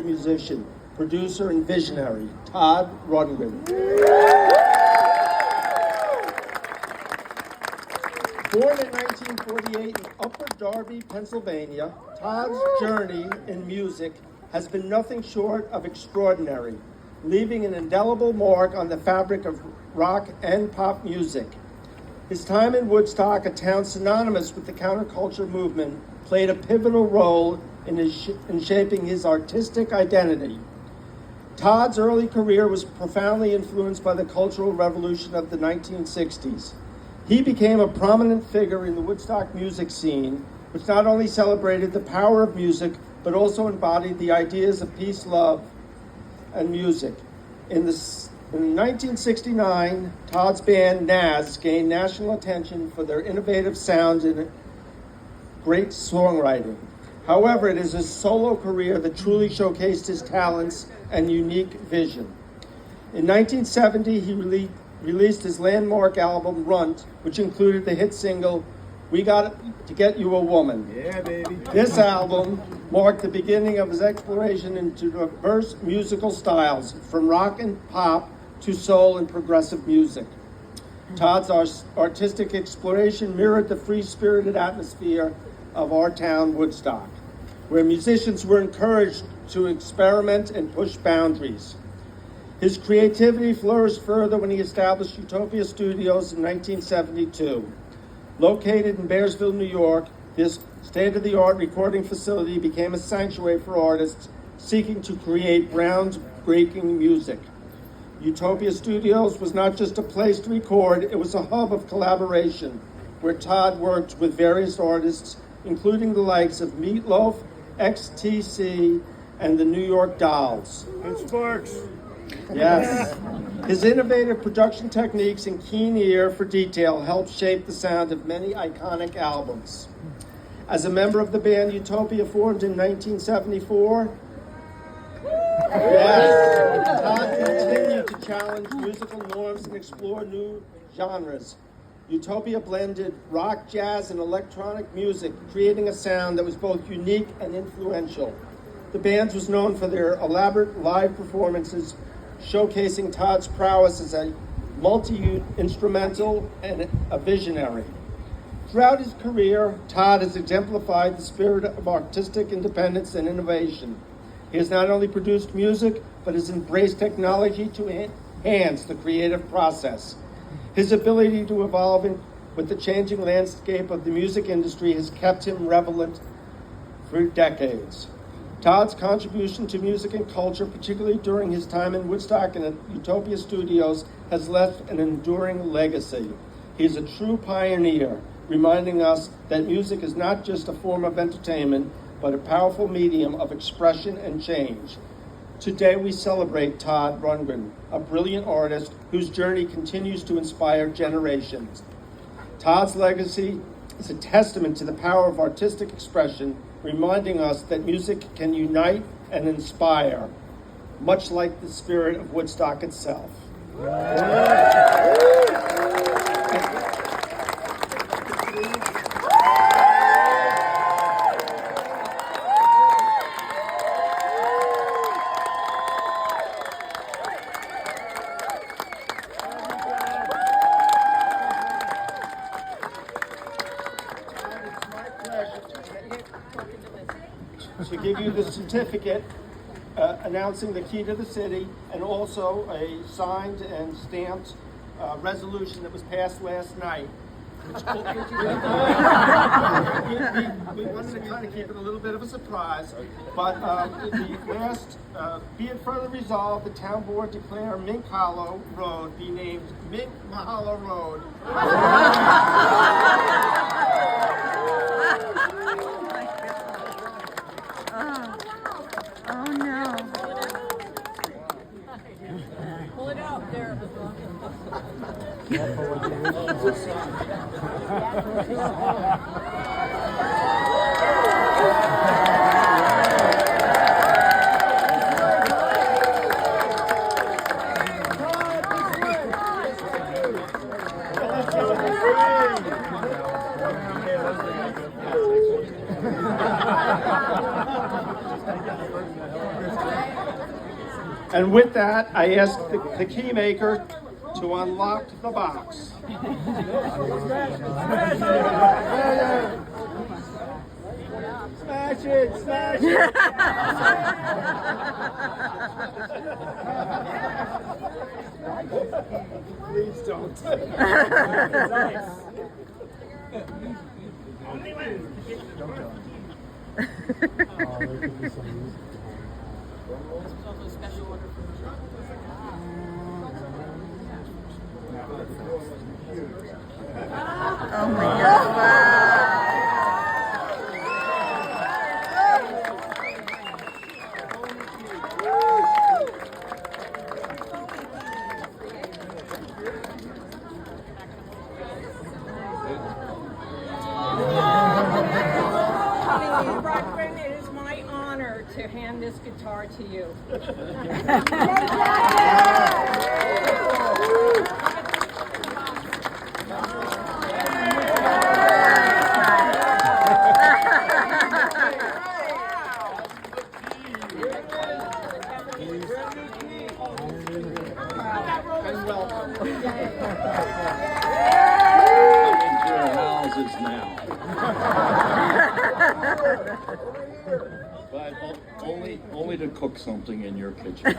musician, producer, and visionary, Todd Rundgren. Born in 1948 in Upper Darby, Pennsylvania, Todd's journey in music has been nothing short of extraordinary, leaving an indelible mark on the fabric of rock and pop music. His time in Woodstock, a town synonymous with the counterculture movement, played a pivotal role in shaping his artistic identity. Todd's early career was profoundly influenced by the Cultural Revolution of the 1960s. He became a prominent figure in the Woodstock music scene, which not only celebrated the power of music, but also embodied the ideas of peace, love, and music. In 1969, Todd's band Nas gained national attention for their innovative sound and great songwriting. However, it is his solo career that truly showcased his talents and unique vision. In 1970, he released his landmark album, Runt, which included the hit single, We Got to Get You a Woman. Yeah, baby. This album marked the beginning of his exploration into diverse musical styles, from rock and pop to soul and progressive music. Todd's artistic exploration mirrored the free-spirited atmosphere of our town, Woodstock, where musicians were encouraged to experiment and push boundaries. His creativity flourished further when he established Utopia Studios in 1972. Located in Bearsville, New York, this state-of-the-art recording facility became a sanctuary for artists seeking to create groundbreaking music. Utopia Studios was not just a place to record, it was a hub of collaboration where Todd worked with various artists, including the likes of Meatloaf, XTC, and the New York Dolls. And Sparks. Yes. His innovative production techniques and keen ear for detail helped shape the sound of many iconic albums. As a member of the band Utopia, formed in 1974, Todd continued to challenge musical norms and explore new genres. Utopia blended rock, jazz, and electronic music, creating a sound that was both unique and influential. The band was known for their elaborate live performances, showcasing Todd's prowess as a multi-instrumental and a visionary. Throughout his career, Todd has exemplified the spirit of artistic independence and innovation. He has not only produced music, but has embraced technology to enhance the creative process. His ability to evolve with the changing landscape of the music industry has kept him relevant for decades. Todd's contribution to music and culture, particularly during his time in Woodstock and at Utopia Studios, has left an enduring legacy. He is a true pioneer, reminding us that music is not just a form of entertainment, but a powerful medium of expression and change. Today we celebrate Todd Rundgren, a brilliant artist whose journey continues to inspire generations. Todd's legacy is a testament to the power of artistic expression, reminding us that music can unite and inspire, much like the spirit of Woodstock itself. To give you the certificate announcing the key to the city, and also a signed and stamped resolution that was passed last night. We wanted to kind of keep it a little bit of a surprise, but the last, be it further resolved, the town board declare Mink Hollow Road be named Mink Mahalo Road. Oh no. Pull it out there. And with that, I ask the key maker to unlock the box. Smash it! Smash it! Please don't. Oh my God! Wow. Rundgren, it is my honor to hand this guitar to you. But only to cook something in your kitchen.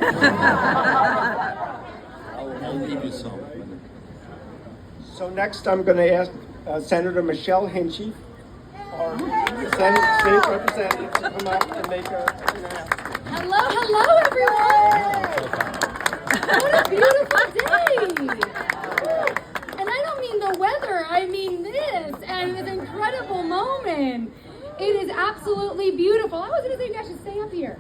I'll leave you some. So next I'm going to ask Senator Michelle Hinchy, our Senate State Representative, to come up and make a Hello, everyone! What a beautiful day! And I don't mean the weather, I mean this, and this incredible moment. It is absolutely beautiful. I was going to say maybe I should stay up here.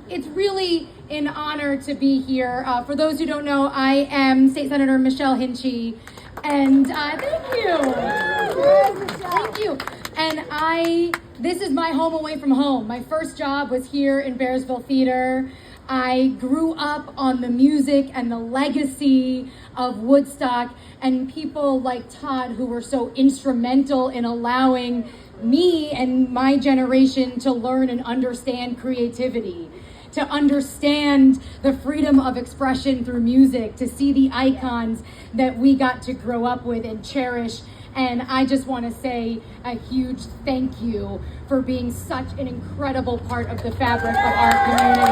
It's really an honor to be here. For those who don't know, I am State Senator Michelle Hinchy, and thank you. Thank you. And this is my home away from home. My first job was here in Bearsville Theater. I grew up on the music and the legacy of Woodstock and people like Todd who were so instrumental in allowing me and my generation to learn and understand creativity, to understand the freedom of expression through music, to see the icons that we got to grow up with and cherish. And I just want to say a huge thank you for being such an incredible part of the fabric of our community.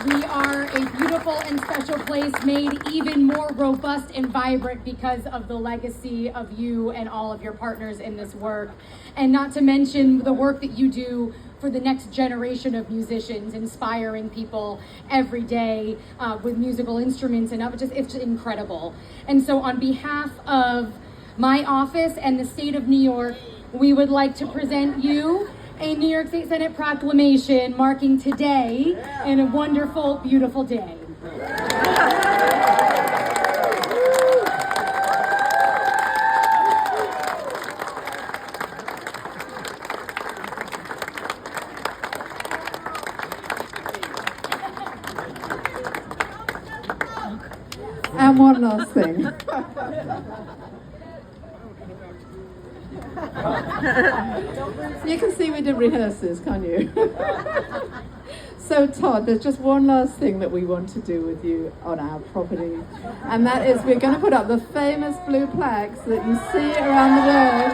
We are a beautiful and special place made even more robust and vibrant because of the legacy of you and all of your partners in this work. And not to mention the work that you do for the next generation of musicians, inspiring people every day with musical instruments, and it's incredible. And so on behalf of my office and the state of New York, we would like to present you a New York State Senate proclamation marking today and a wonderful, beautiful day. And one last thing. You can see we did rehearse this, can't you? So Todd, there's just one last thing that we want to do with you on our property, and that is we're going to put up the famous blue plaques that you see around the world.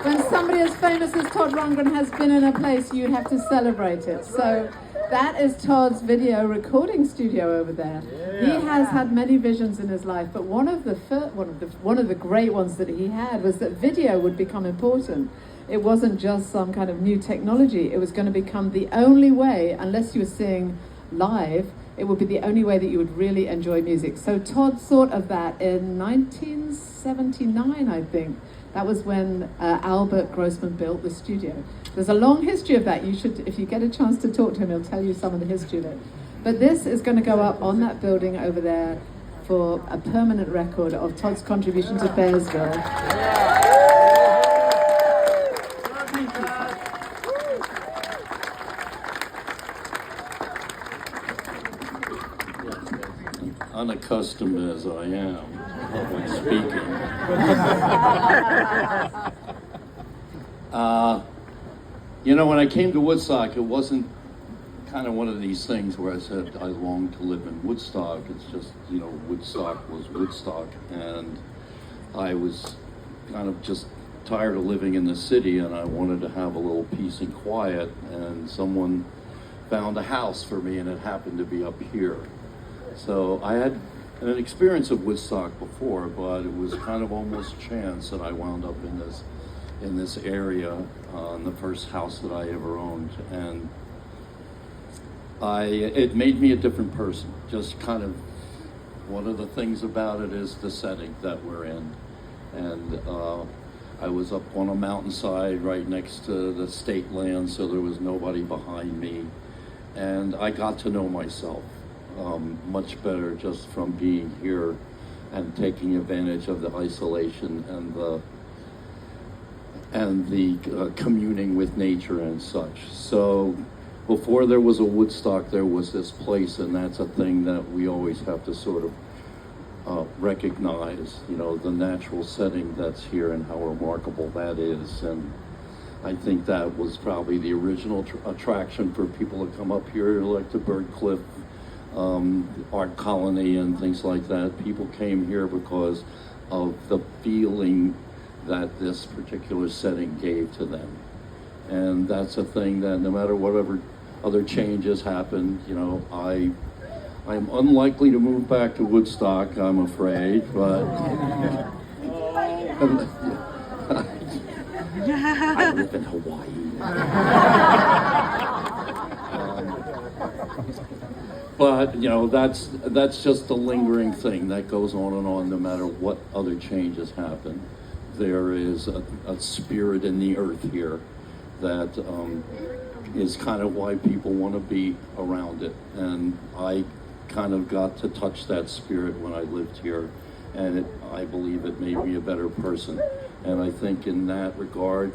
When somebody as famous as Todd Rundgren has been in a place, you have to celebrate it. So that is Todd's video recording studio over there. He has had many visions in his life, but one of the great ones that he had was that video would become important. It wasn't just some kind of new technology. It was going to become the only way, unless you were seeing live, it would be the only way that you would really enjoy music. So Todd thought of that in 1979, I think. That was when Albert Grossman built the studio. There's a long history of that. You should, if you get a chance to talk to him, he'll tell you some of the history of it. But this is going to go up on that building over there for a permanent record of Todd's contribution to Bearsville. Unaccustomed as I am when speaking. You know, when I came to Woodstock, it wasn't kind of one of these things where I said I long to live in Woodstock. It's just, you know, Woodstock was Woodstock, and I was kind of just tired of living in the city, and I wanted to have a little peace and quiet, and someone found a house for me, and it happened to be up here. So I had an experience of Woodstock before, but it was kind of almost chance that I wound up in this area, in the first house that I ever owned, and it made me a different person. Just kind of, one of the things about it is the setting that we're in, and I was up on a mountainside right next to the state land, so there was nobody behind me, and I got to know myself much better just from being here and taking advantage of the isolation and the communing with nature and such. So before there was a Woodstock, there was this place, and that's a thing that we always have to sort of recognize, you know, the natural setting that's here and how remarkable that is. And I think that was probably the original attraction for people to come up here, like the Bird Cliff Art Colony and things like that. People came here because of the feeling that this particular setting gave to them. And that's a thing that no matter whatever other changes happen, you know, I'm unlikely to move back to Woodstock, I'm afraid, but I live in Hawaii. But you know, that's just a lingering thing that goes on and on, no matter what other changes happen. There is a spirit in the earth here that is kind of why people want to be around it. And I kind of got to touch that spirit when I lived here, and I believe it made me a better person. And I think in that regard,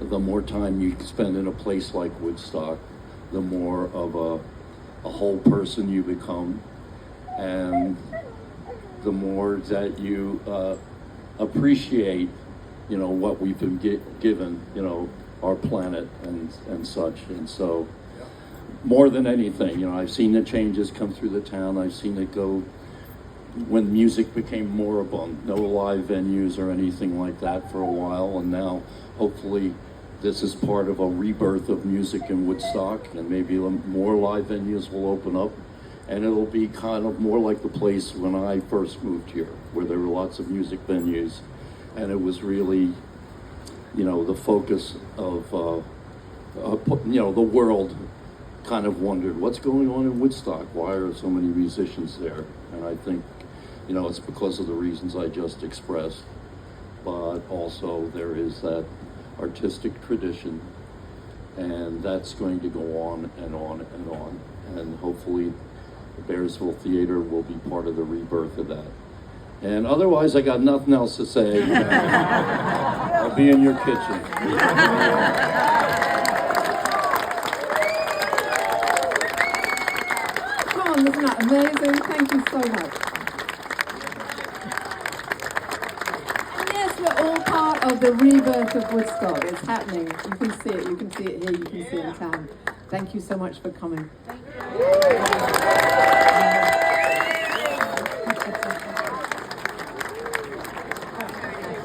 the more time you spend in a place like Woodstock, the more of a whole person you become, and the more that you appreciate, you know, what we've been given, you know, our planet and such. And so, more than anything, you know, I've seen the changes come through the town. I've seen it go when music became moribund, no live venues or anything like that for a while, and now hopefully this is part of a rebirth of music in Woodstock, and maybe more live venues will open up, and it'll be kind of more like the place when I first moved here, where there were lots of music venues, and it was really, you know, the focus of, you know, the world kind of wondered, what's going on in Woodstock? Why are so many musicians there? And I think, you know, it's because of the reasons I just expressed, but also there is that artistic tradition, and that's going to go on and on and on, and hopefully the Bearsville Theater will be part of the rebirth of that. And otherwise, I got nothing else to say. I'll be in your kitchen. Come on, isn't that amazing? Thank you so much. We're all part of the rebirth of Woodstock. It's happening. You can see it. You can see it here. You can see it in town. Thank you so much for coming. Thank you.